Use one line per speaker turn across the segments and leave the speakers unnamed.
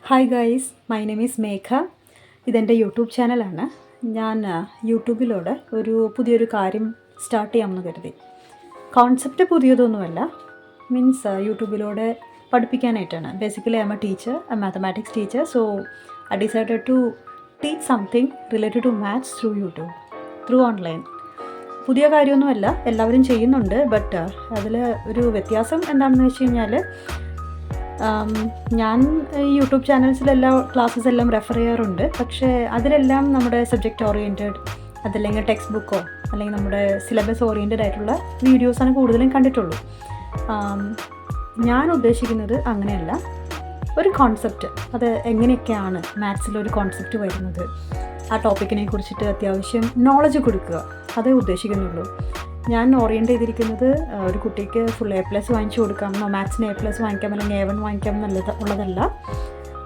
Hi guys, my name is Megha. ഇതെൻ്റെ YouTube ചാനലാണ്. ഞാൻ യൂട്യൂബിലൂടെ പുതിയൊരു കാര്യം സ്റ്റാർട്ട് ചെയ്യാമെന്ന് കരുതി. കോൺസെപ്റ്റ് പുതിയതൊന്നുമല്ല, മീൻസ് യൂട്യൂബിലൂടെ പഠിപ്പിക്കാനായിട്ടാണ്. Basically I'm a teacher, a mathematics teacher. So I decided to teach something related to maths through YouTube, through online. പുതിയ കാര്യമൊന്നുമല്ല, എല്ലാവരും ചെയ്യുന്നുണ്ട്. ബട്ട് അതിൽ ഒരു വ്യത്യാസം എന്താണെന്ന് വെച്ച് കഴിഞ്ഞാൽ, ഞാൻ യൂട്യൂബ് ചാനൽസിലെല്ലാം ക്ലാസ്സസ് എല്ലാം റെഫർ ചെയ്യാറുണ്ട്. പക്ഷേ അതിലെല്ലാം നമ്മുടെ സബ്ജക്റ്റ് ഓറിയൻറ്റഡ്, അതല്ലെങ്കിൽ ടെക്സ്റ്റ് ബുക്കോ അല്ലെങ്കിൽ നമ്മുടെ സിലബസ് ഓറിയൻറ്റഡ് ആയിട്ടുള്ള വീഡിയോസാണ് കൂടുതലും കണ്ടിട്ടുള്ളൂ. ഞാൻ ഉദ്ദേശിക്കുന്നത് അങ്ങനെയല്ല. ഒരു കോൺസെപ്റ്റ്, അത് എങ്ങനെയൊക്കെയാണ് മാത്സിലൊരു കോൺസെപ്റ്റ് വരുന്നത്, ആ ടോപ്പിക്കിനെ കുറിച്ചിട്ട് അത്യാവശ്യം നോളജ് കൊടുക്കുക, അതേ ഉദ്ദേശിക്കുന്നുള്ളൂ. ഞാൻ ഓറിയൻറ്റ് ചെയ്തിരിക്കുന്നത് ഒരു കുട്ടിക്ക് ഫുൾ A+ വാങ്ങിച്ചു കൊടുക്കാമെന്നോ, മാത്സിന് A+ വാങ്ങിക്കാം അല്ലെങ്കിൽ A1 വാങ്ങിക്കാം ഉള്ളതല്ല.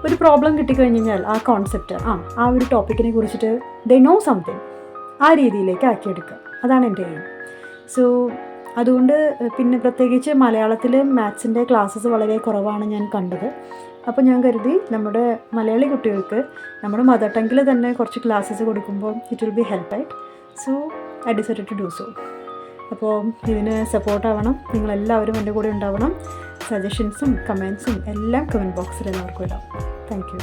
ഒരു പ്രോബ്ലം കിട്ടിക്കഴിഞ്ഞ് കഴിഞ്ഞാൽ ആ കോൺസെപ്റ്റ്, ആ ഒരു ടോപ്പിക്കിനെ കുറിച്ചിട്ട് ദേ നോ സംതിങ്, ആ രീതിയിലേക്ക് ആക്കിയെടുക്കുക. അതാണ് എൻ്റെ എയിം. സോ അതുകൊണ്ട് പിന്നെ പ്രത്യേകിച്ച് മലയാളത്തിൽ മാത്സിൻ്റെ ക്ലാസ്സസ് വളരെ കുറവാണ് ഞാൻ കണ്ടത്. അപ്പോൾ ഞാൻ കരുതി നമ്മുടെ മലയാളി കുട്ടികൾക്ക് നമ്മുടെ മദർ ടങ്ങിൽ തന്നെ കുറച്ച് ക്ലാസ്സസ് കൊടുക്കുമ്പോൾ ഇറ്റ് വിൽ ബി ഹെൽപ്പ് ആയിട്ട്. So I decided to do so. അപ്പോൾ ഇതിന് സപ്പോർട്ടാവണം, നിങ്ങളെല്ലാവരും എൻ്റെ കൂടെ ഉണ്ടാവണം. സജഷൻസും കമൻസും എല്ലാം കമൻറ്റ് ബോക്സിൽ എല്ലാവർക്കും ഇടാം. Thank you.